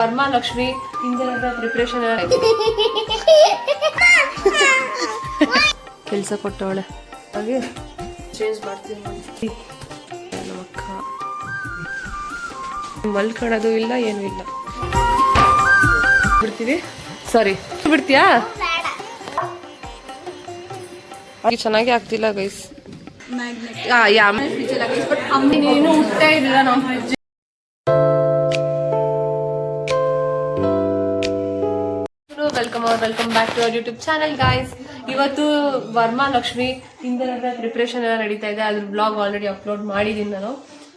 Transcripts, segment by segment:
ವರಮಹಾಲಕ್ಷ್ಮಿ ಇಂದಿನ ಪ್ರಿಪ್ರೇಷನ್ ಕೆಲಸ ಕೊಟ್ಟವಳೆ ಹಾಗೆ ಚೇಂಜ್ ಮಾಡ್ತೀವಿ ನೋಡಿ. ನಮ್ಮ ಅಕ್ಕ ಮಲ್ಕೊಳ್ಳೋದು ಇಲ್ಲ ಏನೂ ಇಲ್ಲ. ಬಿಡ್ತೀವಿ ಸಾರಿ ಬಿಡ್ತೀಯಾ? ಚೆನ್ನಾಗಿ ಆಗ್ತಿಲ್ಲ ಗೈಸ್. ಏನು ಊಟ ಇಲ್ಲ ನಮ್ಮ fridge. Welcome back to our YouTube channel guys. ಇವತ್ತು ವರಮಹಾಲಕ್ಷ್ಮಿ ಇಂದಿನ ಪ್ರಿಪ್ರೇಷನ್ ಎಲ್ಲ ನಡೀತಾ ಇದೆ. ಅದ್ರ ಬ್ಲಾಗ್ ಆಲ್ರೆಡಿ ಅಪ್ಲೋಡ್ ಮಾಡಿದೀನಿ ನಾನು.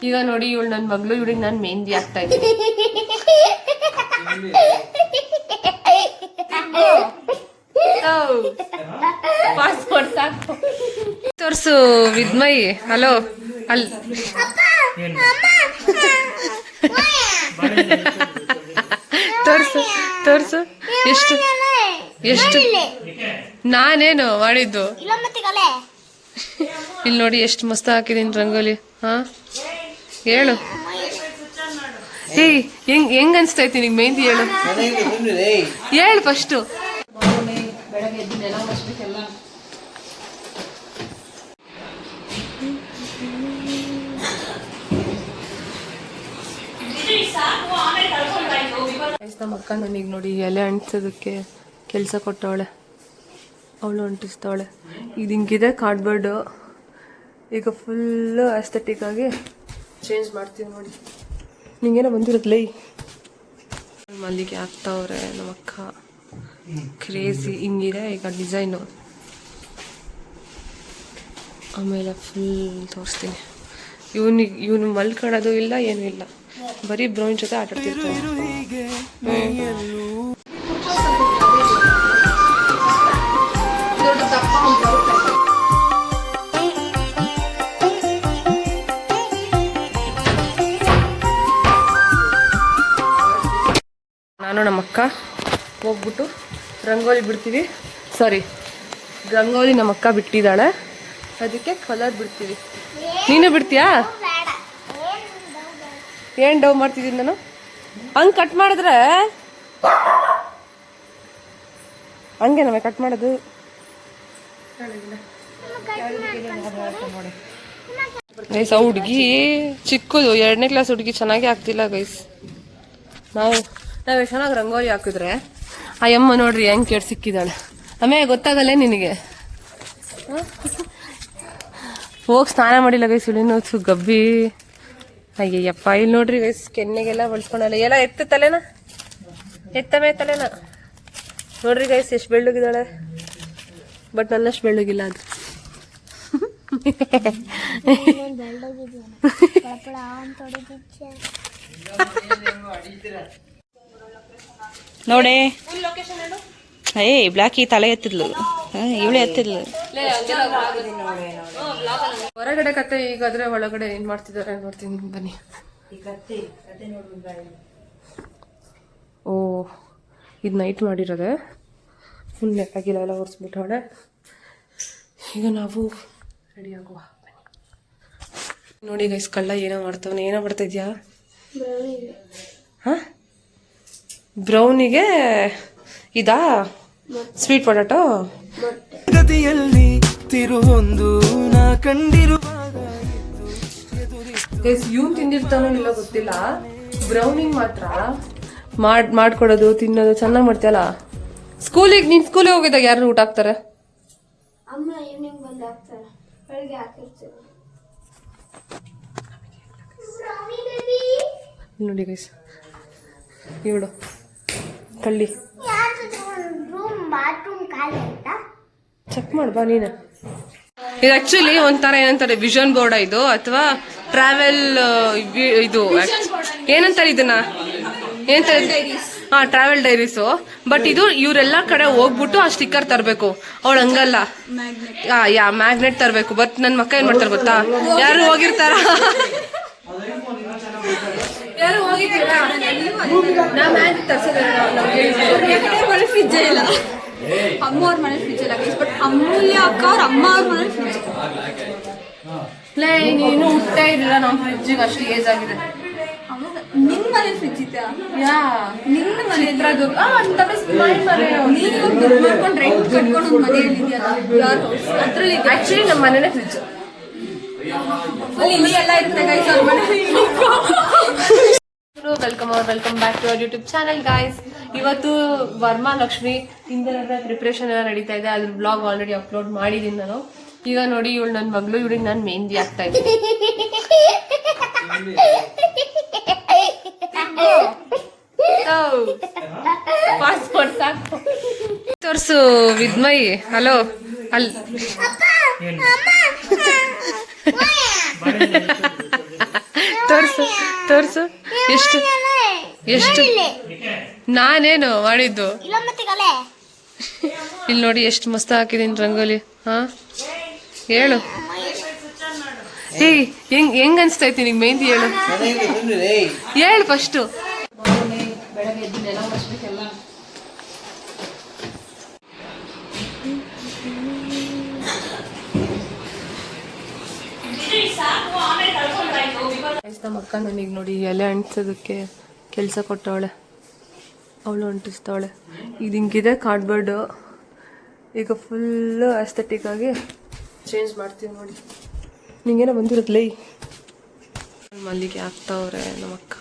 ಈಗ ನೋಡಿ ಇವಳು ನನ್ನ ಮಗಳು, ಇವಳಿಗೆ ನಾನು ಮೆಹಂದಿ ಆಗ್ತಾ ಇದ್ದೀನಿ. ಪಾಸ್ಪೋರ್ಟ್ ಸಾಕು ತೋರ್ಸು ವಿದ್ಮಯಿ. ಹಲೋ ಅಲ್ಲಿ ತೋರ್ಸು ತೋರ್ಸು. ಎಷ್ಟು ಎಷ್ಟು ನಾನೇನು ಮಾಡಿದ್ದು ಇಲ್ಲಿ ನೋಡಿ ಎಷ್ಟು ಮಸ್ತ್ ಹಾಕಿದೀನಿ ರಂಗೋಲಿ. ಹಾ ಹೇಳು ಹೆಂಗ್ ಅನ್ಸ್ತೈತಿ ನಿಂಗೆ ಮೆಹಂದಿ? ಹೇಳು ಹೇಳು ಫಸ್ಟು. ಬೆಳಗ್ಗೆ ಎದ್ದು ನೆಲ ಒರೆಸ್ಬೇಕೆಲ್ಲ. ನಮ್ಮ ಅಕ್ಕ ನನಗೆ ನೋಡಿ ಎಲೆ ಅಂಟಿಸೋದಕ್ಕೆ ಕೆಲಸ ಕೊಟ್ಟವಳೆ. ಅವಳು ಅಂಟಿಸ್ತಾವಳೆ. ಇದು ಹಿಂಗಿದೆ ಕಾರ್ಡ್ಬೋರ್ಡು. ಈಗ ಫುಲ್ಲು ಆಸ್ಥೆಟಿಕ್ ಆಗಿ ಚೇಂಜ್ ಮಾಡ್ತೀವಿ ನೋಡಿ. ನಿಂಗೇನೋ ಬಂದಿರುತ್ತಲೇ ಮಲ್ಲಿಗೆ ಹಾಕ್ತಾವ್ರೆ ನಮ್ಮ ಅಕ್ಕ. ಕ್ರೇಜಿ ಹಿಂಗಿದೆ ಈಗ ಡಿಸೈನು. ಆಮೇಲೆ ಫುಲ್ ತೋರಿಸ್ತೀನಿ. ಇವನು ಮಲ್ಕೊಳ್ಳೋದು ಇಲ್ಲ ಏನೂ ಇಲ್ಲ, ಬರೀ ಬ್ರೌನ್ ಜೊತೆ ಆಟ ಆಡ್ತಿರ್ತಾರೆ. ನಾನು ನಮ್ಮ ಅಕ್ಕ ಹೋಗ್ಬಿಟ್ಟು ರಂಗೋಲಿ ಬಿಡ್ತೀವಿ. ಸಾರಿ, ರಂಗೋಲಿ ನಮ್ಮ ಅಕ್ಕ ಬಿಟ್ಟಿದ್ದಾಳೆ, ಅದಕ್ಕೆ ಕಲರ್ ಬಿಡ್ತೀವಿ. ನೀನು ಬಿಡ್ತೀಯಾ? ಏನು ಡವ್ ಮಾಡ್ತಿದ್ದೀನಿ ನಾನು? ಹಂಗೆ ಕಟ್ ಮಾಡಿದ್ರೆ ಹಂಗೆ ನಮಗೆ ಕಟ್ ಮಾಡೋದು. ಗೈಸ್ ಆ ಹುಡುಗಿ ಚಿಕ್ಕದು 2ನೇ ಕ್ಲಾಸ್ ಹುಡುಗಿ ಚೆನ್ನಾಗಿ ಆಗ್ತಿಲ್ಲ ಗೈಸ್. ನಾವು ಚೆನ್ನಾಗಿ ರಂಗೋಲಿ ಹಾಕಿದ್ರೆ ಆ ಅಮ್ಮ ನೋಡ್ರಿ ಹೆಂಗೆ ಕೇಳಿ ಸಿಕ್ಕಿದ್ದಾಳೆ. ಆಮೇಲೆ ಗೊತ್ತಾಗಲ್ಲೇ ನಿನಗೆ? ಹೋಗಿ ಸ್ನಾನ ಮಾಡಿಲ್ಲ ಗೈಸ್. ಸುಳಿನೋತ್ಸು ಗಬ್ಬಿ. ಅಯ್ಯಯ್ಯಪ್ಪ ಇಲ್ಲಿ ನೋಡ್ರಿ ಗೈಸ್, ಕೆನ್ನೆಗೆಲ್ಲ ಬಳಸ್ಕೊಂಡಲ್ಲ. ಎಲ್ಲ ಎತ್ತ ತಲೆನ ಎತ್ತಮೇ ತಲೆನ ನೋಡ್ರಿ ಗೈಸ್ ಎಷ್ಟು ಬೆಳ್ಳಗಿದ್ದಾಳೆ. ಬಟ್ ನನ್ನಷ್ಟು ಬೆಳ್ಳಗಿಲ್ಲ ಅದು. ನೋಡೆ ಬ್ಲಾಕಿ ತಲೆ ಎತ್ತಿದ್ಲು, ಇವಳೆ ಎತ್ತಿದ್ಲು. ಹೊರಗಡೆ ಕತೆ. ಈಗಾದ್ರೆ ಒಳಗಡೆ ಏನ್ ಮಾಡ್ತಿದ್ದಾರೆ ನೋಡ್ತೀನಿ ಬನ್ನಿ. ಓ ಇದು ನೈಟ್ ಮಾಡಿರೋದೆ. ಫುಲ್ ನೆಟ್ಟಾಗಿಲ್ಲ, ಎಲ್ಲ ಒರೆಸ್ಬಿಟ್ಟವಳೆ. ಈಗ ನಾವು ರೆಡಿ ಆಗುವ ನೋಡಿ ಗೈಸ್. ಕಳ್ಳ ಏನೋ ಮಾಡ್ತಾವನೆ. ಏನೋ ಮಾಡ್ತಾ ಇದ್ಯಾ? ಹಾ, ಬ್ರೌನಿಗೆ ಇದಾ ಸ್ವೀಟ್ ಪೊಟ್ಯಾಟೊ. ಗತಿಯಲ್ಲಿ ತಿರುವೊಂದು ನಾ ಕಂಡಿರುವಾಗ ಇವ್ನು ತಿಂದಿರ್ತಾನೋ ಇಲ್ಲ ಗೊತ್ತಿಲ್ಲ. ಬ್ರೌನಿಂಗ್ ಮಾತ್ರ ಮಾಡ್ಕೊಡೋದು ತಿನ್ನೋದು ಚೆನ್ನಾಗಿ ಮಾಡ್ತೀಯಲ್ಲ. ಸ್ಕೂಲಿಗೆ ನೀನ್ ಸ್ಕೂಲಿಗೆ ಹೋಗಿದ್ದಾಗ ಯಾರು ಊಟ ಹಾಕ್ತಾರೆ? ನೋಡಿ ಗೈಸ್, ಇವಳು ಕಳ್ಳಿ. ಚೆಕ್ ಮಾಡ್ಬಾ ನೀನು. ಇದು ಆಕ್ಚುಲಿ ಒಂಥರ ಏನಂತಾರೆ, ವಿಷನ್ ಬೋರ್ಡ್ ಇದು ಅಥವಾ ಟ್ರಾವೆಲ್ ಇದು ಏನಂತಾರೆ ಇದನ್ನ? ಏನಂತಾರೆ? ಹಾ, ಟ್ರಾವೆಲ್ ಡೈರೀಸು. ಬಟ್ ಇದು ಇವರೆಲ್ಲ ಕಡೆ ಹೋಗ್ಬಿಟ್ಟು ಆ ಸ್ಟಿಕ್ಕರ್ ತರಬೇಕು. ಅವಳು ಹಂಗಲ್ಲ, ಮ್ಯಾಗ್ನೆಟ್ ತರಬೇಕು. ಬಟ್ ನನ್ನ ಮಕ್ಕ ಏನ್ ಮಾಡ್ತಾರೆ ಗೊತ್ತಾ? ಯಾರು ಹೋಗಿರ್ತಾರ? ಯಾರು ಹೋಗಿದ್ದೀರಾ? ನಾ ಮ್ಯಾಗ್ನೆಟ್ ಫ್ರಿಜ್ ಇಲ್ಲ, ಅಮ್ಮವ್ರ ಮನೆ ಫ್ರಿಜ್ ಇಲ್ಲ. ಬಟ್ ಅಮೂಲ್ಯ ಅಕ್ಕ ಅವ್ರ ಅಮ್ಮ ಅವ್ರ ಮನೆ ಫ್ರಿಜ್. ನೀನು ಊಟ ಇಲ್ಲ ನಮ್ಮ ಫ್ರಿಡ್ಜಿಗೆ, ಅಷ್ಟು ಏಜ್ ಆಗಿದೆ. ನಿನ್ ಮನೆ ಫ್ರಿಜ್ ಇತ್ತು. ಇದೆಯಾ? ಯಾ ನಿನ್ನ ಮನೆಯಲ್ಲಿ ಚಿತ್ರದುರ್ಗ ಮನೆ ನೀನು ದುಡ್ಡು ಮಾಡ್ಕೊಂಡು ರೆಂಟ್ ಕಟ್ಕೊಂಡು ಒಂದು ಮನೆಯಲ್ಲಿ ಇದೆಯಲ್ಲ ಯಾರ್ ಹೌಸ್ ಅದ್ರಲ್ಲಿ ಆಕ್ಚುಲಿ ನಮ್ಮ ಮನೇನೆ ಫ್ರಿಜ್. ಇಲ್ಲಿ ಎಲ್ಲ ಇರುತ್ತೆ ಗೈಸ್ ಅವ್ರ ಮನೆಯಲ್ಲಿ. Welcome back to our YouTube channel guys. ಇವತ್ತು ವರಮಹಾಲಕ್ಷ್ಮಿ ಇಂದರ ಪ್ರಿಪ್ರೇಷನ್ ಎಲ್ಲ ನಡೀತಾ ಇದೆ. ಅದ್ರ ಬ್ಲಾಗ್ ಆಲ್ರೆಡಿ ಅಪ್ಲೋಡ್ ಮಾಡಿದ್ದೀನಿ ನಾನು. ಈಗ ನೋಡಿ ಇವಳು ನನ್ನ ಮಗಳು, ಇವಳಿಗೆ ನಾನು ಮೆಹಂದಿ ಆಗ್ತಾ ಇದ್ದೀನಿ. ಪಾಸ್ಪೋರ್ಟ್ ಸಾಕು ತೋರ್ಸು ವಿದ್ಮಯಿ. ಹಲೋ ಅಲ್ಲಿ ತೋರ್ಸು ತೋರ್ಸು. ಎಷ್ಟು ಎಷ್ಟು ನಾನೇನು ಮಾಡಿದ್ದು? ಇಲ್ಲಿ ನೋಡಿ ಎಷ್ಟು ಮಸ್ತ್ ಹಾಕಿದೀನಿ ರಂಗೋಲಿ. ಹಾ ಹೇಳು, ಹೆಂಗ್ ಅನ್ಸ್ತೈತಿ ನಿಂಗೆ ಮೆಹಂದಿ? ಹೇಳು ಹೇಳು ಫಸ್ಟು. ಬೆಳಗ್ಗೆ ಎದ್ದು ನೆಲ ಒರೆಸ್ಬೇಕೆಲ್ಲ. ನಮ್ಮ ಅಕ್ಕ ನನಗೆ ನೋಡಿ ಎಲೆ ಅಂಟಿಸೋದಕ್ಕೆ ಕೆಲಸ ಕೊಟ್ಟವಳೆ. ಅವಳು ಅಂಟಿಸ್ತಾವಳೆ. ಇದು ಹಿಂಗಿದೆ ಕಾರ್ಡ್ಬೋರ್ಡು. ಈಗ ಫುಲ್ಲು ಆಸ್ಥೆಟಿಕ್ ಆಗಿ ಚೇಂಜ್ ಮಾಡ್ತೀವಿ ನೋಡಿ. ನಿಂಗೇನೋ ಬಂದಿರೋದ್ಲೇ. ಮಲ್ಲಿಗೆ ಹಾಕ್ತಾವ್ರೆ ನಮ್ಮ ಅಕ್ಕ.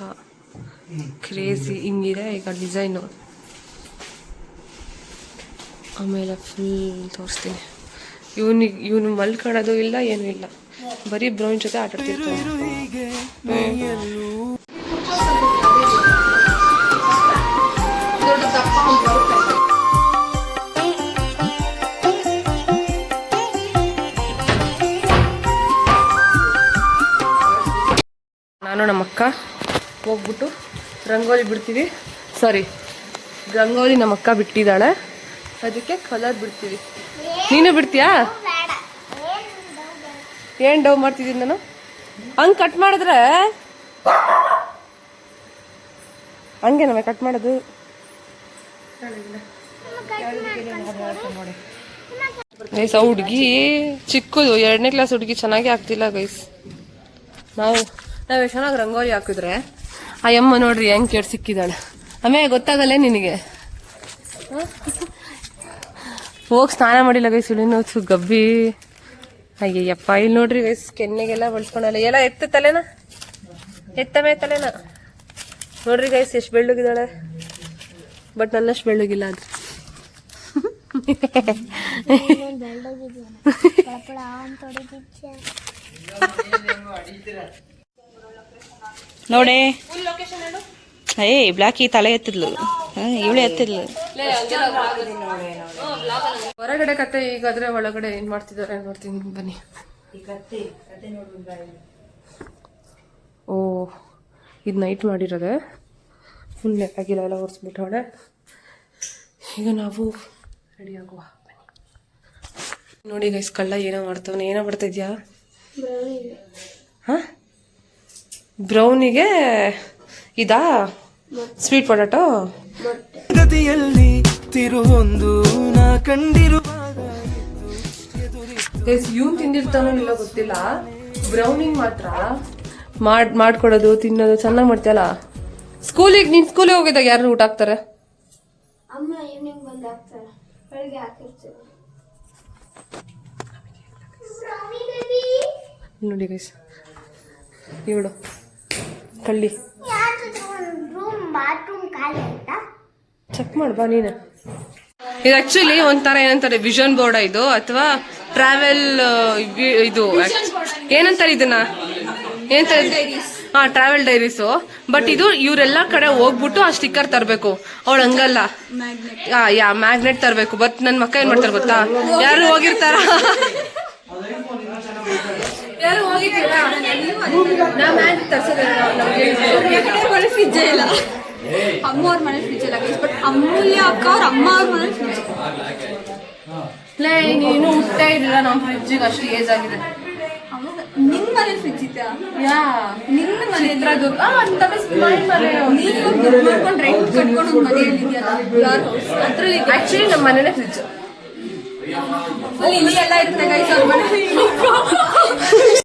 ಕ್ರೇಜಿ ಹಿಂಗಿದೆ ಈಗ ಡಿಸೈನು. ಆಮೇಲೆ ಫುಲ್ ತೋರಿಸ್ತೀನಿ. ಇವನು ಮಲ್ಕೊಳ್ಳೋದು ಇಲ್ಲ, ಏನೂ ಇಲ್ಲ, ಬರೀ ಬ್ರೌನ್ ಜೊತೆ ಆಟ ಆಡ್ತಿರ್ತಾನೆ. ನಾನು ನಮ್ಮ ಅಕ್ಕ ಹೋಗ್ಬಿಟ್ಟು ರಂಗೋಲಿ ಬಿಡ್ತೀವಿ. ಸಾರಿ, ರಂಗೋಲಿ ನಮ್ಮ ಅಕ್ಕ ಬಿಟ್ಟಿದ್ದಾಳೆ, ಅದಕ್ಕೆ ಕಲರ್ ಬಿಡ್ತೀವಿ. ನೀನು ಬಿಡ್ತೀಯಾ? ಏನು ಡವ್ ಮಾಡ್ತಿದ್ದೀನಿ ನಾನು? ಹಂಗೆ ಕಟ್ ಮಾಡಿದ್ರೆ ಹಂಗೆ ನಮಗೆ ಕಟ್ ಮಾಡೋದು. ಗೈಸ್, ಆ ಹುಡುಗಿ ಚಿಕ್ಕದು 2ನೇ ಕ್ಲಾಸ್ ಹುಡುಗಿ ಚೆನ್ನಾಗಿ ಆಗ್ತಿಲ್ಲ ಗೈಸ್. ನಾವು ಚೆನ್ನಾಗಿ ರಂಗೋಲಿ ಹಾಕಿದ್ರೆ ಆ ಅಮ್ಮ ನೋಡ್ರಿ ಹೆಂಗ್ ಕೇಳಿ ಸಿಕ್ಕಿದಾಳೆ. ಆಮೇಲೆ ಗೊತ್ತಾಗಲ್ಲೇ ನಿನಗೆ? ಹೋಗಿ ಸ್ನಾನ ಮಾಡಿಲ್ಲ ಗೈಸ್. ಇಳಿನೂ ಗಬ್ಬಿ. ಅಯ್ಯಯ್ಯಪ್ಪ, ಇಲ್ಲಿ ನೋಡ್ರಿ ಗೈಸ್, ಕೆನ್ನೆಗೆಲ್ಲ ಬಳಸ್ಕೊಂಡಲ್ಲ. ಎಲ್ಲ ಎತ್ತ ತಲೆನ, ಎತ್ತಮೇ ತಲೆನ ನೋಡ್ರಿ ಗೈಸ್, ಎಷ್ಟು ಬೆಳ್ಳಗಿದ್ದಾಳೆ. ಬಟ್ ನನ್ನಷ್ಟು ಬೆಳ್ಳಗಿಲ್ಲ ಅದು. ನೋಡೆ ಬ್ಲಾಕಿ ತಲೆ ಎತ್ತಿದ್ಲು, ಇವಳೆ ಎತ್ತಿದ್ಲು. ಹೊರಗಡೆ ಕತೆ. ಈಗಾದ್ರೆ ಒಳಗಡೆ ಏನ್ ಮಾಡ್ತಿದ್ದಾರೆ ನೋಡ್ತೀನಿ ಬನ್ನಿ. ಓ, ಇದು ನೈಟ್ ಮಾಡಿರೋದೆ. ಫುಲ್ ನೆಟ್ಟಾಗಿಲ್ಲ, ಎಲ್ಲ ಒರೆಸ್ಬಿಟ್ಟವಳೆ. ಈಗ ನಾವು ರೆಡಿ ಆಗುವ ಬನ್ನಿ. ನೋಡಿ ಗೈಸ್, ಕಳ್ಳ ಏನೋ ಮಾಡ್ತವನೆ. ಏನೋ ಮಾಡ್ತಾ ಇದ್ಯಾ? ಹಾ, ಬ್ರೌನಿಗೆ ಇದಾ ಸ್ವೀಟ್ ಪೊಟ್ಯಾಟೊ. ಗತಿಯಲ್ಲಿ ತಿರುವೊಂದು ನಾ ಕಂಡಿರುವಾಗ ಇವ್ನು ತಿಂದಿರ್ತಾನೋ ಇಲ್ಲ ಗೊತ್ತಿಲ್ಲ. ಬ್ರೌನಿಂಗ್ ಮಾತ್ರ ಮಾಡ್ಕೊಡೋದು, ತಿನ್ನೋದು ಚೆನ್ನಾಗಿ ಮಾಡ್ತೀಯಲ್ಲ. ನೀನ್ ಸ್ಕೂಲಿಗೆ ಹೋಗಿದ್ದಾಗ ಯಾರು ಊಟ ಹಾಕ್ತಾರೆ? ನೋಡಿ ಗೈಸ್, ಇವಳು ಕಳ್ಳಿ. ಚೆಕ್ ಮಾಡ್ಬಾ ನೀನು. ಇದು ಆಕ್ಚುಲಿ ಒಂಥರ ಏನಂತಾರೆ, ವಿಷನ್ ಬೋರ್ಡ್ ಇದು, ಅಥವಾ ಟ್ರಾವೆಲ್ ಇದು ಏನಂತಾರೆ ಇದನ್ನ, ಏನಂತಾರೆ? ಹಾ, ಟ್ರಾವೆಲ್ ಡೈರೀಸು. ಬಟ್ ಇದು ಇವರೆಲ್ಲ ಕಡೆ ಹೋಗ್ಬಿಟ್ಟು ಆ ಸ್ಟಿಕ್ಕರ್ ತರಬೇಕು. ಅವಳು ಹಂಗಲ್ಲ, ಮ್ಯಾಗ್ನೆಟ್ ತರಬೇಕು. ಬಟ್ ನನ್ನ ಮಕ್ಕ ಏನ್ ಮಾಡ್ತಾರೆ ಗೊತ್ತಾ? ಯಾರು ಹೋಗಿರ್ತಾರ? ಯಾರು ಹೋಗಿದ್ದೀರಾ? ನಾ ಮ್ಯಾಗ್ನೆಟ್ ತರ್ಸೋದಿಲ್ಲ. ಫ್ರಿಜ್ ಇಲ್ಲ, ಅಮ್ಮವ್ರ ಮನೆ ಫ್ರಿಜ್ ಇಲ್ಲ ಗೈಸ್. ಬಟ್ ಅಮೂಲ್ಯ ಅಕ್ಕ ಅವ್ರ ಅಮ್ಮ ಅವ್ರ ಮನೆ ಫ್ರಿಜ್. ನೀನು ಹುಟ್ಟೇ ಇಲ್ಲ, ನಮ್ಮ ಫ್ರಿಜ್ಜಿಗೆ ಅಷ್ಟು ಏಜ್ ಆಗಿದೆ. ನಿನ್ ಮನೆ ಫ್ರಿಜ್ ಇದೆಯಾ? ನಿನ್ನ ಮನೆ ಚಿತ್ರದುರ್ಗ ನೀನು ದುಡ್ಡು ಮಾಡ್ಕೊಂಡು ರೆಂಟ್ ಕಟ್ಕೊಂಡು ಒಂದು ಮನೆಯಲ್ಲಿ ಇದೆಯಲ್ಲ ಯಾರ್ ಹೌಸ್ ಅದ್ರಲ್ಲಿ. ಆಕ್ಚುಲಿ ನಮ್ಮ ಮನೇನೆ ಫ್ರಿಜ್. ಇಲ್ಲಿ ಎಲ್ಲ ಇರುತ್ತೆ ಗೈಸ್ ಅವ್ರ ಮನೆ.